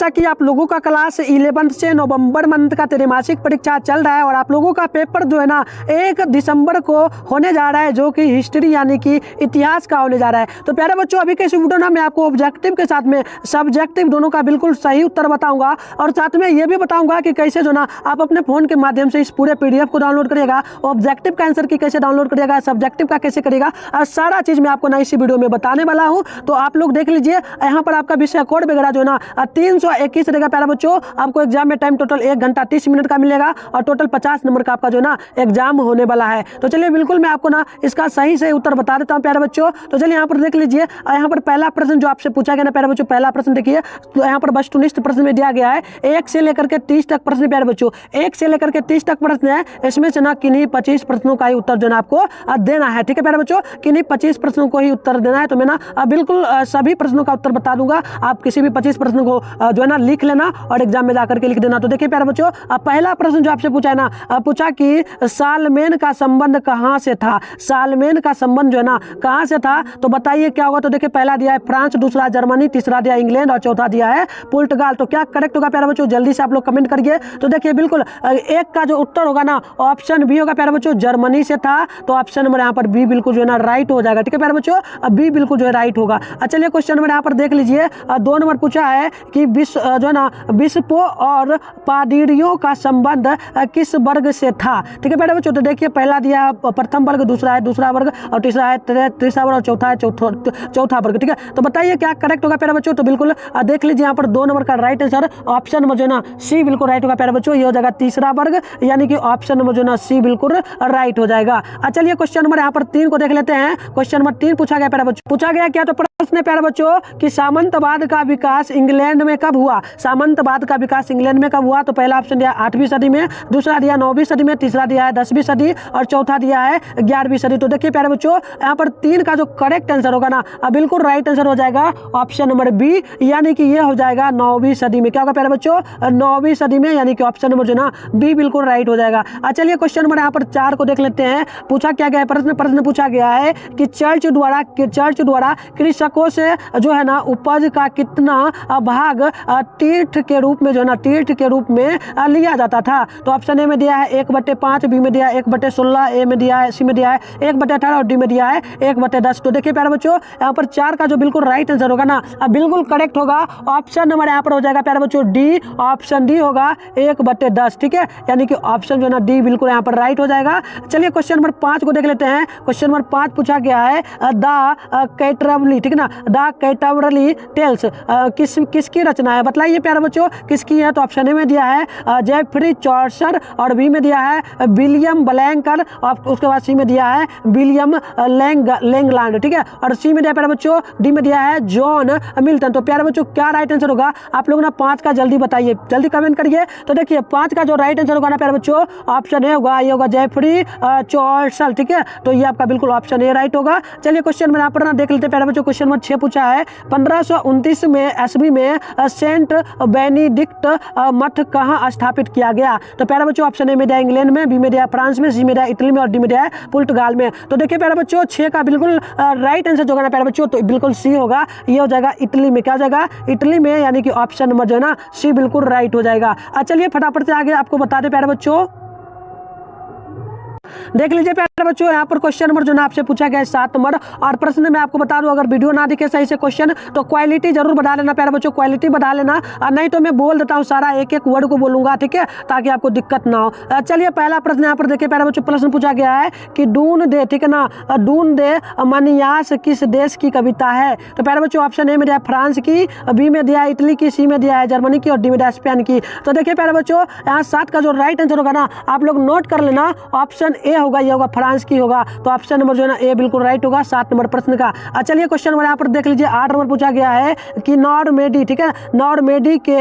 कि आप लोगों का क्लास 11 से नवंबर मंथ का त्रैमासिक परीक्षा चल रहा है और आप लोगों का पेपर जो है ना 1 दिसंबर को होने जा रहा है, जो कि हिस्ट्री यानी कि इतिहास का होने जा रहा है। तो प्यारे बच्चों, अभी के इस वीडियो ना मैं आपको ऑब्जेक्टिव के साथ में सब्जेक्टिव दोनों का बिल्कुल सही उत्तर बताऊंगा और साथ में ये भी बताऊंगा कि कैसे जो ना आप अपने फोन के माध्यम से इस पूरे PDF को डाउनलोड करिएगा, ऑब्जेक्टिव का आंसर की कैसे डाउनलोड करिएगा, सब्जेक्टिव का कैसे करिएगा, और सारा चीज मैं आपको ना इसी वीडियो में बताने वाला हूँ। तो आप लोग देख लीजिए, यहाँ पर आपका विषय कोड वगैरह जो ना 321 रहेगा प्यारा बच्चों। आपको एग्जाम में टाइम टोटल 1 घंटा 30 मिनट का मिलेगा और टोटल 50 नंबर का आपका जो ना एग्जाम होने वाला है। तो चलिए बिल्कुल मैं आपको ना इसका सही से उत्तर बता देता हूँ प्यारे बच्चों। तो चलिए यहाँ पर देख लीजिए, यहाँ पर पहला प्रश्न जो आपसे पूछा गया ना प्यारे बच्चों, पहला प्रश्न देखिए, तो यहाँ पर वस्तुनिष्ठ प्रश्न में दिया गया है 1 से लेकर के 30 तक प्रश्न प्यारे बच्चों, 1 से लेकर के 30 तक प्रश्न है। इसमें से ना किन्हीं 25 प्रश्नों का ही उत्तर जो ना आपको देना है। ठीक है प्यारे बच्चों, किन्हीं 25 प्रश्नों को ही उत्तर देना है। तो मैं ना बिल्कुल सभी प्रश्नों का उत्तर बता दूंगा, आप किसी भी 25 प्रश्नों को जो है ना लिख लेना और एग्जाम में जाकर के लिख देना। तो देखिए प्यारे बच्चों, पहला प्रश्न जो आपसे पूछा है ना, पूछा कि सालमेन का संबंध कहां से था। सालमेन का संबंध जो है ना कहां से था, तो बताइए क्या होगा। तो देखिए पहला दिया है फ्रांस, दूसरा जर्मनी, तीसरा दिया इंग्लैंड और चौथा दिया है पुर्तगाल। तो क्या करेक्ट होगा प्यारे बच्चों, जल्दी से आप लोग कमेंट करिए। तो देखिए बिल्कुल एक का जो उत्तर होगा ना ऑप्शन बी होगा प्यारे बच्चों, जर्मनी से था। तो ऑप्शन नंबर यहाँ पर बी बिल्कुल जो है ना राइट हो जाएगा। ठीक है प्यारे बच्चों, बी बिल्कुल जो है राइट होगा। चलिए क्वेश्चन नंबर यहाँ पर देख लीजिए, 2 नंबर पूछा है कि विश्व जो है ना बिस्पों और पादरियों का संबंध किस वर्ग से था। ठीक है प्यारे बच्चों, तो देखिए पहला दिया प्रथम वर्ग, दूसरा है दूसरा वर्ग और तीसरा है तीसरा वर्ग और चौथा है चौथा वर्ग। ठीक है, तो बताइए क्या करेक्ट होगा प्यारे बच्चों। तो बिल्कुल देख लीजिए यहाँ पर 2 नंबर का राइट आंसर ऑप्शन नंबर जो है ना सी बिल्कुल राइट होगा प्यारे बच्चों। ये हो जाएगा तीसरा वर्ग, यानी कि ऑप्शन नंबर जो है ना सी बिल्कुल राइट हो जाएगा। चलिए क्वेश्चन नंबर यहाँ पर 3 को देख लेते हैं। क्वेश्चन नंबर 3 पूछा गया प्यारे बच्चों, पूछा गया क्या, तो प्रश्न प्यारे बच्चों कि सामंतवाद का विकास इंग्लैंड में कब हुआ। सामंतवाद का विकास इंग्लैंड में कब हुआ, तो पहला ऑप्शन दिया 8वीं सदी में, दूसरा दिया 9वीं सदी में, तीसरा दिया है 10वीं सदी और चौथा दिया है 11वीं सदी। तो देखिए प्यारे बच्चों, यहाँ पर 3 का जो करेक्ट आंसर होगा ना बिल्कुल राइट आंसर हो जाएगा ऑप्शन नंबर बी, यानी कि ये हो जाएगा 9वीं सदी में। क्या होगा प्यारे बच्चों, 9वीं सदी में, यानी कि ऑप्शन नंबर जो ना बी बिल्कुल राइट हो जाएगा। चलिए क्वेश्चन नंबर यहाँ पर 4 को देख लेते हैं। पूछा क्या गया है, प्रश्न पूछा गया है कि चर्च द्वारा कृषकों से जो है ना उपज का कितना भाग तीर्थ के रूप में जो है ना तीर्थ के रूप में लिया जाता था। तो ऑप्शन ए में दिया है 1/5, बी में दिया है 1/16, ए में दिया है, सी में दिया है 1/18 और डी में दिया है 1/10। तो देखिए प्यारे बच्चों, यहाँ पर 4 का जो बिल्कुल राइट आंसर होगा ना बिल्कुल करेक्ट होगा ऑप्शन नंबर यहाँ पर हो जाएगा प्यारे बच्चों डी, ऑप्शन डी होगा 1/10। ठीक है, यानी कि ऑप्शन जो है ना डी बिल्कुल यहाँ पर राइट हो जाएगा। चलिए क्वेश्चन नंबर 5 को देख लेते हैं। क्वेश्चन नंबर 5 पूछा गया है द कैटरबरी, ठीक है ना, द कैटरबरी टेल्स किसकी रचना है। बताइए प्यारे बच्चों किसकी है। तो ऑप्शन ए में दिया है जेफरी चौसर और बी में दिया है विलियम ब्लैंकर और उसके बाद सी में दिया है विलियम लैंगलैंड। ठीक है, और सी में दिया प्यारे बच्चों, डी में दिया है जॉन मिल्टन। तो प्यारे बच्चों क्या राइट आंसर होगा, आप लोग ना 5 का जल्दी बताइए, जल्दी कमेंट करिए। तो देखिए 5 का जो राइट आंसर होगा ना प्यारे बच्चों, ऑप्शन ए होगा, ये होगा जेफरी चौसर। ठीक है, तो ये आपका बिल्कुल ऑप्शन ए राइट होगा। चलिए क्वेश्चन में यहाँ पर ना देख लेते हैं प्यारे बच्चों। क्वेश्चन नंबर 6 पूछा है 1529 में ईस्वी में सेंट बेनिडिक्ट मठ कहाँ स्थापित किया गया। तो प्यारे बच्चों ऑप्शन ए में दिया इंग्लैंड में, बी में दिया फ्रांस में, सी में दिया इटली में और डी में दिया पुर्तगाल में। तो देखिए प्यारे बच्चों 6 का बिल्कुल राइट आंसर जो होगा ना प्यारे बच्चों, तो बिल्कुल सी होगा, ये हो जाएगा इटली में। क्या हो जाएगा, इटली में, यानी कि ऑप्शन नंबर जो है ना सी बिल्कुल राइट हो जाएगा। चलिए फटाफट से आगे आपको बता दें प्यारे बच्चों, देख लीजिए प्यारे बच्चों, यहाँ पर क्वेश्चन नंबर जो ना आपसे पूछा गया है 7 नंबर। और प्रश्न मैं आपको बता दूं, अगर वीडियो ना दिखे सही से क्वेश्चन तो क्वालिटी जरूर बढ़ा लेना प्यारे बच्चों, क्वालिटी बढ़ा लेना, और नहीं तो मैं बोल देता हूँ सारा एक एक वर्ड को बोलूंगा। ठीक है, ताकि आपको दिक्कत ना हो। चलिए पहला प्रश्न यहाँ पर देखिए प्यारे बच्चों, प्रश्न पूछा गया है कि डून दे, ठीक है ना, डून दे मनियास किस देश की कविता है। तो प्यारे बच्चों ऑप्शन ए में दिया फ्रांस की, बी में दिया है इटली की, सी में दिया है जर्मनी की और डी में दिया स्पेन की। तो देखिए प्यारे बच्चों, यहाँ 7 का जो राइट आंसर होगा ना आप लोग नोट कर लेना, ऑप्शन ए होगा, ये होगा फ्रांस की होगा। तो ऑप्शन नंबर जो है ना ए बिल्कुल राइट होगा 7 नंबर प्रश्न का। चलिए क्वेश्चन नंबर यहाँ पर देख लीजिए, 8 नंबर पूछा गया है कि नॉर्मेडी, ठीक है, नॉर्मेडी के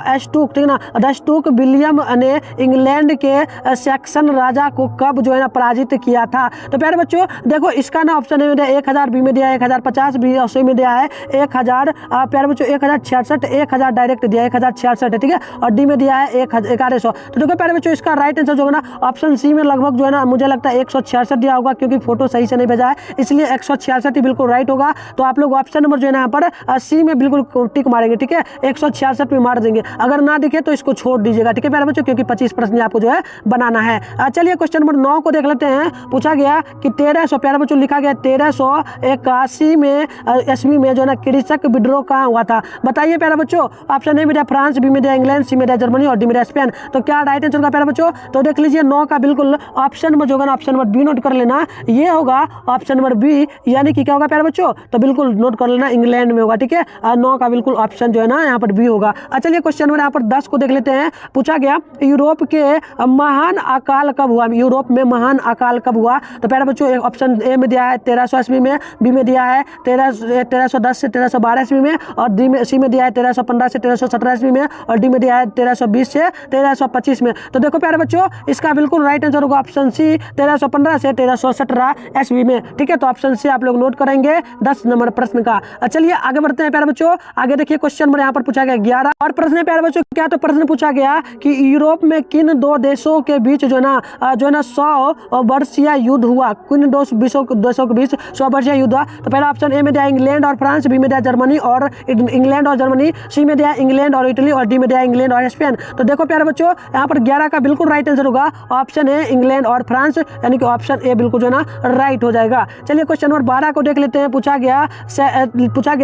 एस्टूक, ठीक है ना, दस्टूक विलियम ने इंग्लैंड के सैक्सन राजा को कब जो है ना पराजित किया था। तो प्यारे बच्चों देखो इसका ना ऑप्शन ए में दिया 1000, बी में दिया 1050, बी और सी में दिया है 1000, प्यारे बच्चों 1066, 1000 डायरेक्ट दिया 1066 है। ठीक है, और डी में दिया है 1100। तो देखो प्यारे बच्चों इसका राइट आंसर जो है ना ऑप्शन सी में लगभग जो है ना मुझे लगता है 166 दिया होगा, क्योंकि फोटो सही से नहीं भेजा है, इसलिए 166 ही बिल्कुल राइट होगा। तो आप लोग ऑप्शन नंबर जो है ना यहाँ पर सी में बिल्कुल टिक मारेंगे, ठीक है, 166 में मार देंगे। अगर ना दिखे तो इसको छोड़ दीजिएगा, ठीक है प्यारे बच्चों, क्योंकि 25 प्रश्न आपको जो है बनाना है। चलिए क्वेश्चन नंबर 9 को देख लेते हैं। पूछा गया कि 1300 प्यारे बच्चों लिखा गया 1381 में ईस्वी में जो है ना कृषक विद्रोह कहाँ हुआ था? बताइए प्यारे बच्चों। ऑप्शन ए में दिया फ्रांस, बी में दिया इंग्लैंड, सी में दिया जर्मनी और डी में दिया स्पेन। तो क्या राइट आंसर होगा प्यारे बच्चों? तो देख लीजिए 9 का बिल्कुल ऑप्शन नंबर जो होगा ना, ऑप्शन नंबर बी नोट कर लेना, ये होगा ऑप्शन नंबर बी, यानी कि क्या होगा प्यारे बच्चों? तो बिल्कुल नोट कर लेना, इंग्लैंड में होगा, ठीक है। 9 का बिल्कुल ऑप्शन जो है ना यहाँ पर बी होगा। चलिए क्वेश्चन नंबर यहाँ पर 10 को देख लेते हैं। पूछा गया यूरोप के महान अकाल कब हुआ? यूरोप में महान अकाल कब हुआ? तो प्यारे बच्चों ऑप्शन ए में दिया है 1300 ईस्वी में, बी में दिया है 1310 से 1312 ईस्वी में, और डी में सी में दिया है 1315 से 1317 ईस्वी में, और डी में दिया है 1320 से 1325 में। तो देखो प्यारे बच्चों इसका बिल्कुल राइट आंसर होगा ऑप्शन सी 1315 से 1317 ईस्वी में, ठीक है। तो ऑप्शन सी आप लोग नोट करेंगे 10 नंबर प्रश्न का। चलिए आगे बढ़ते हैं प्यारे बच्चों। आगे देखिए क्वेश्चन नंबर यहाँ पर पूछा गया 11 और प्रश्न है प्यारे बच्चों। क्या तो प्रश्न पूछा गया कि यूरोप में किन दो देशों के बीच जो है ना 100 वर्षीय युद्ध हुआ? किन दो देशों के बीच 100 वर्षीय युद्ध हुआ? तो पहला ऑप्शन ए में दिया इंग्लैंड और फ्रांस, बी में दिया जर्मनी और इंग्लैंड और जर्मनी, सी में दिया इंग्लैंड और इटली, और डी में दिया इंग्लैंड और स्पेन। तो देखो प्यारे बच्चों यहाँ पर 11 का बिल्कुल राइट आंसर होगा ऑप्शन ए इंग्लैंड और फ्रांस, यानी कि ऑप्शन ए बिल्कुल जो है ना राइट हो जाएगा। चलिए क्वेश्चन नंबर 12 को देख लेते हैं। पूछा गया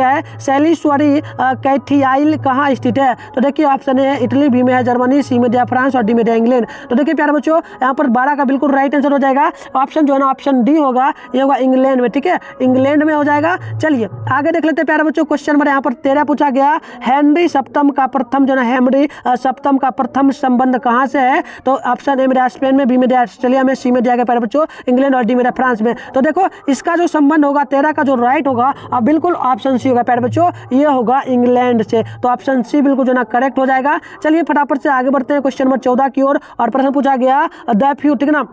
है सैलिसबरी कैथीआइल कहाँ स्थित है? तो देखिए ऑप्शन ए इटली, बी में है जर्मनी, सी में दिया फ्रांस और डी में दिया इंग्लैंड। तो देखिए प्यारे बच्चों यहाँ पर 12 का बिल्कुल राइट आंसर हो जाएगा ऑप्शन जो है ना ऑप्शन डी होगा, ये होगा इंग्लैंड में, ठीक है, इंग्लैंड में हो जाएगा। चलिए आगे देख लेते हैं प्यारे बच्चों। क्वेश्चन नंबर यहाँ पर 13 पूछा गया हेनरी सप्तम का प्रथम जो है हेनरी सप्तम का प्रथम संबंध कहाँ से है? तो ऑप्शन ए में दिया स्पेन में, बी में दिया ऑस्ट्रेलिया में, सी में दिया गया प्यारे बच्चों इंग्लैंड और डी में दिया फ्रांस में। तो देखो इसका जो संबंध होगा 13 का जो राइट होगा अब बिल्कुल ऑप्शन सी होगा प्यारे बच्चों, ये होगा इंग्लैंड से। तो ऑप्शन सी बिल्कुल जो ना करेक्ट हो जाएगा। चलिए फटाफट से आगे बढ़ते हैं क्वेश्चन नंबर 14 की ओर। और प्रश्न पूछा गया द फ्यू, ठीक ना,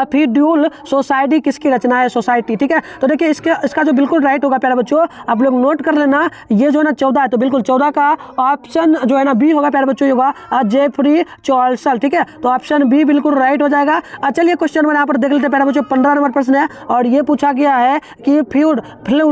फ्यूड्यूल सोसाइटी किसकी रचना है? सोसाइटी, ठीक है। तो देखिए इसका जो बिल्कुल राइट होगा प्यारे बच्चों, आप लोग नोट कर लेना, ये जो है ना 14 है, तो बिल्कुल 14 का ऑप्शन जो है ना बी होगा प्यारे बच्चों, होगा जेफरी चॉल्सल, ठीक है। तो ऑप्शन बी बिल्कुल राइट हो जाएगा। चलिए क्वेश्चन नंबर यहाँ पर देख लेते हैं प्यारे बच्चों। 15 नंबर प्रश्न है और ये पूछा गया है कि फ्लूड,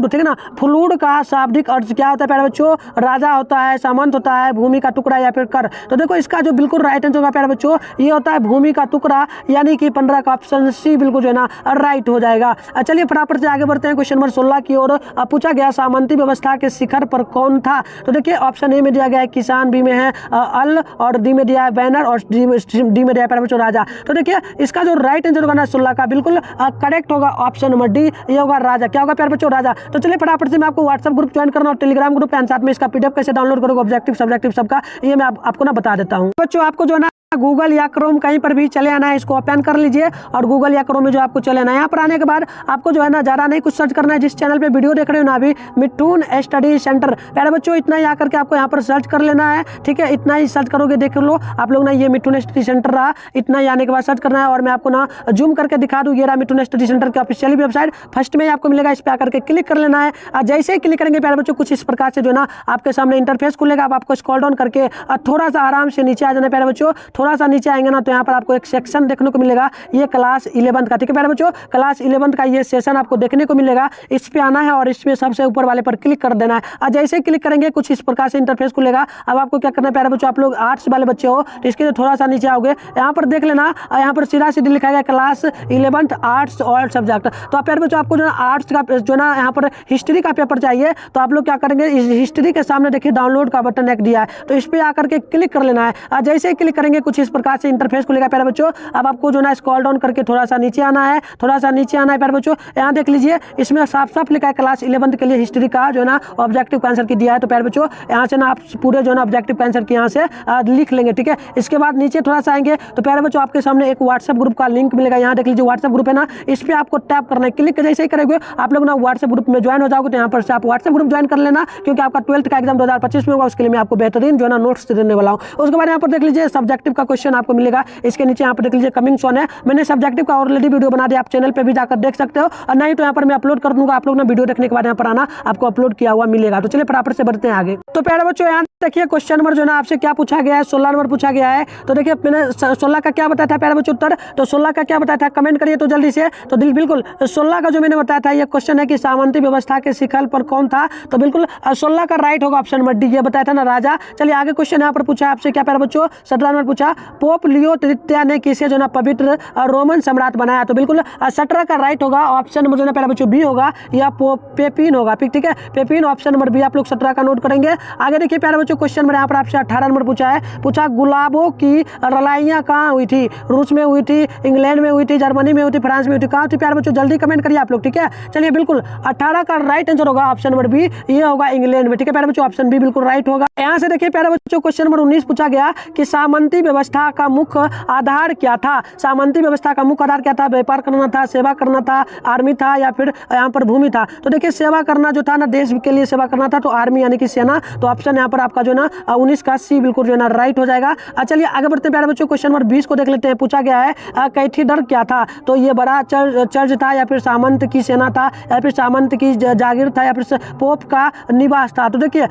ठीक है ना, फ्लूड का शाब्दिक अर्थ क्या होता है प्यारे बच्चों? राजा होता है, सामंत होता है, भूमि का टुकड़ा या फिर कर? तो देखो इसका जो बिल्कुल राइट आंसर होगा प्यारे बच्चों, ये होता है भूमि का टुकड़ा, यानी कि 15 का ऑप्शन सी बिल्कुल जो है ना राइट हो जाएगा। चलिए फटाफट से आगे बढ़ते हैं क्वेश्चन नंबर 16 की ओर। पूछा गया सामंती व्यवस्था के शिखर पर कौन था? तो देखिए ऑप्शन ए में दिया गया है किसान, बी में है अल, और डी में दिया है बैनर, और डी में दिया है राजा। तो देखिए इसका जो राइट आंसर होगा ना 16 का बिल्कुल करेक्ट होगा ऑप्शन नंबर डी, ये होगा राजा। क्या होगा प्यारे बच्चों? राजा। तो चलिए फटाफट से मैं आपको व्हाट्सएप ग्रुप ज्वाइन करना और टेलीग्राम ग्रुप एंड साथ में इसका पीडीएफ कैसे डाउनलोड करोगे ऑब्जेक्टिव सब्जेक्टिव सबका, ये मैं आपको ना बता देता हूँ बच्चों। आपको जो है ना गूगल या क्रोम कहीं पर भी चले आना है, इसको ओपन कर लीजिए और गूगल या क्रोम में जो आपको चले आना है। यहाँ पर आने के बाद आपको जो है ना ज़्यादा नहीं कुछ सर्च करना है। जिस चैनल पे वीडियो देख रहे हो ना अभी, मिठून स्टडी सेंटर, प्यारे बच्चों इतना ही आकर के आपको यहाँ पर सर्च कर लेना है, ठीक है। इतना ही सर्च करोगे, देख लो आप लोग ना, ये मिठून स्टडी सेंटर रहा। इतना ही आने के बाद सर्च करना है और मैं आपको ना जूम करके दिखा दूँ, ये रहा मिठून स्टडी सेंटर की ऑफिशियल वेबसाइट। फर्स्ट में ही आपको मिलेगा, इस पर आकर के क्लिक कर लेना है। जैसे ही क्लिक करेंगे प्यारे बच्चों कुछ इस प्रकार से जो है ना आपके सामने इंटरफेस खुलेगा। अब आपको स्क्रॉल डाउन करके थोड़ा सा आराम से नीचे आ जाना प्यारे बच्चों। थोड़ा सा नीचे आएंगे ना तो यहाँ पर आपको एक सेक्शन देखने को मिलेगा, ये क्लास 11 का, ठीक है प्यारे बच्चों। क्लास 11 का ये सेशन आपको देखने को मिलेगा, इस पे आना है और इसमें सबसे ऊपर वाले पर क्लिक कर देना है। और जैसे ही क्लिक करेंगे कुछ इस प्रकार से इंटरफेस खुलेगा। अब आपको क्या करना है प्यारे बच्चों, आप लोग आर्ट्स वाले बच्चे हो तो इसके लिए थोड़ा सा नीचे आओगे, यहाँ पर देख लेना, यहाँ पर सीधा सीधी लिखा गया क्लास 11 आर्ट्स ऑल सब्जेक्ट। तो आप प्यारे बच्चों आपको जो है आर्ट्स का जो ना यहाँ पर हिस्ट्री का पेपर चाहिए, तो आप लोग क्या करेंगे, इस हिस्ट्री के सामने देखिए डाउनलोड का बटन एक दिया है, तो इस पर आकर के क्लिक कर लेना है। और जैसे ही क्लिक करेंगे कुछ इस प्रकार से इंटरफेस खुलेगा प्यारे बच्चों। अब आपको जो ना स्क्रॉल डाउन करके थोड़ा सा नीचे आना है, थोड़ा सा नीचे आना है प्यारे बच्चों। यहाँ देख लीजिए इसमें साफ साफ लिखा है क्लास 11 के लिए हिस्ट्री का जो है ना ऑब्जेक्टिव आंसर की दिया है। तो प्यारे बच्चों यहाँ से ना आप पूरे जो है ना ऑब्जेक्टिव आंसर की यहाँ से लिख लेंगे, ठीक है। इसके बाद नीचे थोड़ा सा आएंगे तो प्यारे बच्चों आपके सामने एक व्हाट्सएप ग्रुप का लिंक मिलेगा, यहाँ देख लीजिए व्हाट्सएप ग्रुप है ना, इस पर आपको टैप करना है। क्लिक जैसे ही करेंगे आप लोग ना व्हाट्सएप ग्रुप में ज्वाइन हो जाओगे, तो यहाँ पर से आप व्हाट्सएप ग्रुप ज्वाइन कर लेना, क्योंकि आपका 12th का एग्जाम 2025 में होगा, उसके लिए मैं आपको बेहतरीन जो है ना नोट्स देने वाला हूँ। उसके बाद यहाँ पर देख लीजिए सब्जेक्टिव का क्वेश्चन आपको मिलेगा। इसके नीचे यहाँ पर देख लीजिए कमिंग सोन है, मैंने सब्जेक्टिव का ऑलरेडी वीडियो बना दिया, आप चैनल पे भी जाकर देख सकते हो, और नहीं तो यहाँ पर मैं अपलोड कर दूंगा, आप लोग ना वीडियो देखने के बाद यहाँ पर आना, आपको अपलोड किया हुआ मिलेगा। तो चलिए फटाफट से बढ़ते हैं आगे। तो प्यारे बच्चों यहाँ देखिए क्वेश्चन नंबर जो ना आपसे क्या पूछा गया है, 16 नंबर पूछा गया है। तो देखिए मैंने 16 का क्या बताया था प्यारे बच्चों उत्तर, तो 16 का क्या बताया था कमेंट करिए तो जल्दी से। तो बिल्कुल 16 का जो मैंने बताया था ये क्वेश्चन है कि सामंती व्यवस्था के शिखर पर कौन था, तो बिल्कुल 16 का राइट होगा ऑप्शन नंबर डी, ये बताया था ना राजा। चलिए आगे क्वेश्चन यहाँ पर पूछा आपसे क्या प्यारे बच्चों, 17 नंबर पूछा पोप लियो तृतीय ने किसे जो ना पवित्र रोमन सम्राट बनाया, तो बिल्कुल 17 का राइट होगा ऑप्शन नंबर जो ना प्यारे बच्चों बी होगा, या पेपिन होगा, ठीक है पेपिन ऑप्शन नंबर बी आप लोग 17 का नोट करेंगे। आगे देखिए प्यारे बच्चों क्वेश्चन नंबर यहाँ पर आपसे 18 नंबर पूछा है, पूछा गुलाबों की रलाइयाँ कहाँ हुई थी, रूस में हुई थी, इंग्लैंड में हुई थी, जर्मनी में हुई थी, फ्रांस में हुई थी, कहाँ थी प्यारे बच्चों, जल्दी कमेंट करिए आप लोग, ठीक है। चलिए बिल्कुल 18 का राइट आंसर होगा ऑप्शन नंबर बी, ये होगा इंग्लैंड में, ठीक है प्यारे बच्चों ऑप्शन बी बिल्कुल राइट होगा। यहाँ से देखिए प्यारे बच्चों क्वेश्चन नंबर 19 पूछा गया कि सामंती व्यवस्था का मुख्य आधार क्या था, सामंती व्यवस्था का मुख्य आधार क्या था, व्यापार करना था, सेवा करना था, आर्मी था, या फिर यहाँ पर भूमि था। तो देखिए सेवा करना जो था ना, देश के लिए सेवा करना था, तो आर्मी यानी कि सेना, तो ऑप्शन यहाँ पर आपका जो ना 19 का सी बिल्कुल जो ना राइट हो जाएगा। चलिए आगे बढ़ते हैं प्यारे बच्चों, क्वेश्चन नंबर 20 को देख लेते हैं। पूछा गया है कैथीडर क्या था, तो ये बड़ा चर्च था, या फिर सामंत की सेना था, या फिर सामंत की जागीर था, या फिर पोप का निवास था। तो देखिए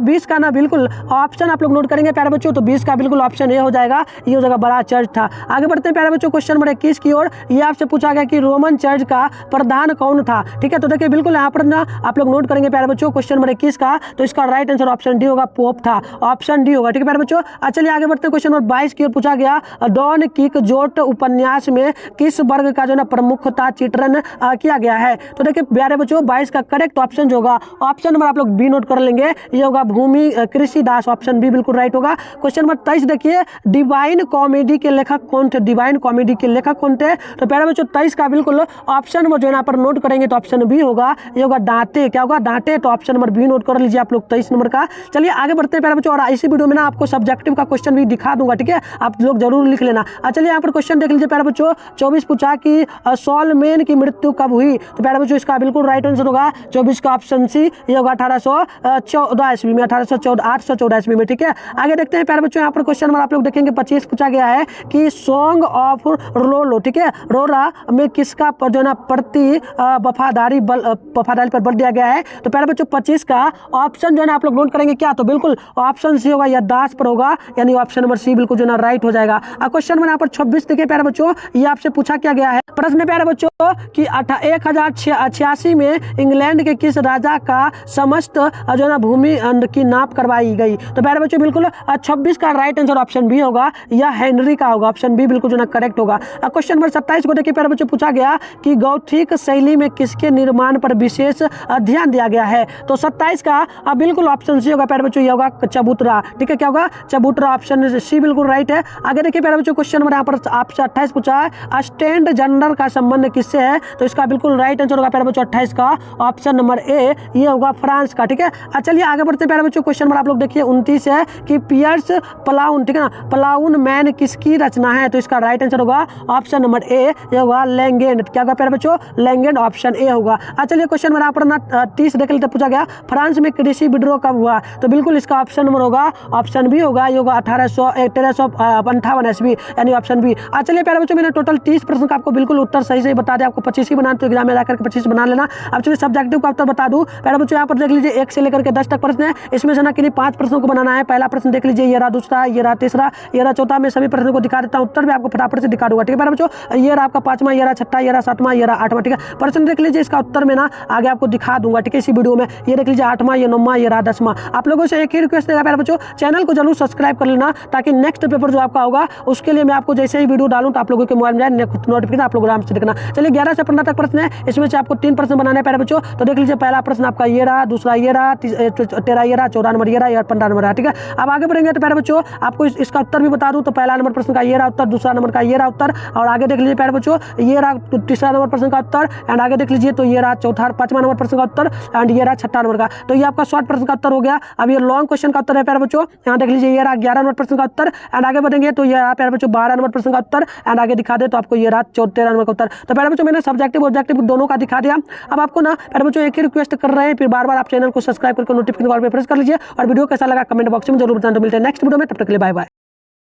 20 का ना बिल्कुल ऑप्शन आप लोग नोट करेंगे प्यारे बच्चों, तो 20 का बिल्कुल ऑप्शन ए हो जाएगा, ये हो जाएगा बड़ा चर्च था। आगे बढ़ते हैं प्यारे बच्चों क्वेश्चन नंबर 21 की ओर, ये आपसे पूछा गया कि रोमन चर्च का प्रधान कौन था, ठीक है। तो देखिए बिल्कुल यहाँ पर ना आप लोग नोट करेंगे प्यारे बच्चों क्वेश्चन नंबर 21 का, तो इसका राइट आंसर ऑप्शन डी होगा, पोप था, ऑप्शन डी होगा, ठीक है प्यारे बच्चों। चलिए आगे बढ़ते हैं क्वेश्चन नंबर 22 की ओर, पूछा गया डॉन किकजोट उपन्यास में किस वर्ग का जो ना प्रमुखता चित्रण किया गया है। तो देखिए प्यारे बच्चों 22 का करेक्ट ऑप्शन जो होगा ऑप्शन नंबर आप लोग बी नोट कर लेंगे, ये होगा भूमि कृषि दास, ऑप्शन बी बिल्कुल राइट होगा। क्वेश्चन नंबर 23 देखिए डिवाइन कॉमेडी के लेखक कौन थे, डिवाइन कॉमेडी के लेखक कौन थे, तो प्यारे बच्चों 23 का बिल्कुल ऑप्शन नंबर जो है यहाँ पर नोट करेंगे तो ऑप्शन बी होगा, ये होगा डांटे, क्या होगा डांटे, तो ऑप्शन नंबर बी नोट कर लीजिए आप लोग 23 नंबर का। चलिए आगे बढ़ते हैं प्यारे बच्चों, और इसी वीडियो में ना आपको सब्जेक्टिव का क्वेश्चन भी दिखा दूंगा, ठीक है, आप लोग जरूर लिख लेना। चलिए यहाँ पर क्वेश्चन देख लीजिए प्यारे बच्चों, 24 पूछा कि सॉलमेन की मृत्यु कब हुई, तो प्यारे बच्चों इसका बिल्कुल राइट आंसर होगा 24 का ऑप्शन सी, ये होगा 1814 ईस्वी में, 814 ईस्वी में, ठीक है। आगे देखते हैं प्यारे बच्चों, यहाँ पर क्वेश्चन नंबर आप लोग देखेंगे 25 पूछा गया है कि सॉन्ग ऑफ रोलो, ठीक है, रोरा में किसका जो ना प्रति वफादारी पर बल दिया गया है, तो प्यारे बच्चों 25 का ऑप्शन जो है ना आप लोग नोट करेंगे क्या, तो बिल्कुल ऑप्शन सी होगा, या दास पर होगा, यानी ऑप्शन नंबर सी बिल्कुल जो ना राइट हो जाएगा। क्वेश्चन नंबर यहाँ पर 26 देखिए प्यारे बच्चों, ये आपसे पूछा क्या गया है, प्रश्न प्यारे बच्चों कि 1086 में इंग्लैंड के किस राजा का समस्त जो ना भूमि की नाप करवाई गई, तो प्यारे बच्चों बिल्कुल 26 का राइट आंसर ऑप्शन बी होगा, या हेनरी का होगा, ऑप्शन बी बिल्कुल जो ना करेक्ट होगा। क्वेश्चन नंबर 27 को देखिए प्यारे बच्चों, पूछा गया कि गौथिक शैली में किसके निर्माण पर विशेष ध्यान दिया गया है, तो 27 का बिल्कुल ऑप्शन सी होगा प्यारे बच्चों, ये होगा चबूतरा, ठीक है, क्या होगा चबूतरा, ऑप्शन सी बिल्कुल राइट है। आगे देखिए प्यारे बच्चों क्वेश्चन नंबर यहाँ पर आपसे 28 पूछा है स्टैंड जनरल का संबंध किससे है, तो इसका बिल्कुल राइट आंसर होगा प्यारे बच्चों 28 का ऑप्शन नंबर ए, ये होगा फ्रांस का, ठीक है। चलिए आगे बढ़ते हैं प्यारे बच्चों, क्वेश्चन नंबर आप लोग देखिए 29 है कि पियर्स प्लाउन, ठीक है ना, प्लाउन मैन किसकी रचना है, तो इसका राइट आंसर होगा ऑप्शन नंबर ए, ये होगा लैंगेंड, क्या होगा प्यारे बच्चों लैंगेंड, ऑप्प्शन ए होगा। चलिए क्वेश्श्चन नंबर यहाँ पर ना 30 देख लेते, पूछा गया फ्रांस में कृषि विद्रोह कब हुआ, तो बिल्कुल इसका ऑप्शन नंबर होगा ऑप्शन बी होगा, ये होगा 1358 ईस्वी, यानी ऑप्शन बी। चलिए प्यारे बच्चों मैंने टोटल 30 प्रश्न का आपको बिल्कुल उत्तर सही से बता दिया, आपको 25 ही बनाना तो एग्जाम में जाकर 25 बना लेना। अब चलिए सब्जेक्टिव का उत्तर बता दूं प्यारे बच्चों, यहाँ पर देख लीजिए 1 से लेकर के 10 तक प्रश्न है, इसमें से ना किन्हीं 5 प्रश्नों को बनाना है। पहला प्रश्न देख लीजिए, ये रहा, दूसरा, ये रहा, तीसरा, ये रहा, चौथा। मैं सभी प्रश्नों को दिखा देता हूँ, उत्तर भी आपको फटाफट से दिखा दूंगा, ठीक है प्यारे बच्चों। ये रहा आपका 5वां, ये रहा 6वां, ये रहा 7वां, ये रहा 8वां, ठीक है। प्रश्न देख लीजिए, इसका उत्तर में ना आगे आपको दिखा दूंगा, ठीक है, इसी वीडियो में। ये देख लीजिए 8वां, ये 9वां, ये रहा 10वां। आप लोगों से एक ही रिक्वेस्ट रहेगा प्यारे बच्चों, चैनल को जरूर सब्सक्राइब कर लेना, ताकि नेक्स्ट पेपर जो आपका होगा उसके लिए मैं आपको जैसे ही वीडियो डालूं तो आप लोगों के मोबाइल में जाए नोटिफिकेशन आप लोग आराम से देखना। चलिए 11 से 15 तक प्रश्न है, इसमें से आपको 3 प्रश्न बनाने हैं प्यारे बच्चों। तो देख लीजिए, पहला प्रश्न आपका ये रहा, दूसरा ये रहा, 13 ये रहा, 14 नंबर ये रहा, या 15 नंबर रहा, ठीक है। अब आगे बढ़ेंगे तो प्यारे बच्चों आपको इसका उत्तर भी बता दूं, तो पहला नंबर प्रश्न का ये रहा उत्तर, दूसरा नंबर का ये रहा उत्तर, और आगे देख लीजिए प्यारे बच्चों, ये रहा तीसरा नंबर प्रश्न का उत्तर, एंड आगे देख लीजिए तो ये रहा 5वां नंबर प्रश्न का उत्तर, एंड ये रहा 6वां नंबर का। तो ये आपका शॉर्ट प्रश्न का उत्तर हो गया। अब ये लॉन्ग क्वेश्चन का उत्तर है प्यारे बच्चों, यहाँ देख लीजिए, ये रहा 11 नंबर प्रश्न का उत्तर, एंड आगे बढ़ेंगे तो ये रहा प्यारे बच्चों 12 नंबर प्रश्न का उत्तर, एंड आगे दिखा दे तो आपको ये रहा 13 नंबर का उत्तर। तो प्यारे बच्चों मैंने सब्जेक्टिव ऑब्जेक्टिव दोनों का दिखा दिया। अब आपको ना प्यारे बच्चों एक ही रिक्वेस्ट कर रहे हैं, फिर बार बार आप चैनल को सब्सक्राइब करके नोटिफिकेशन कॉल पे प्रेस कर लीजिए, और वीडियो कैसा लगा कमेंट बॉक्स में जरूर बताना। तो मिलते हैं नेक्स्ट वीडियो में, तब तक के लिए बाय बाय।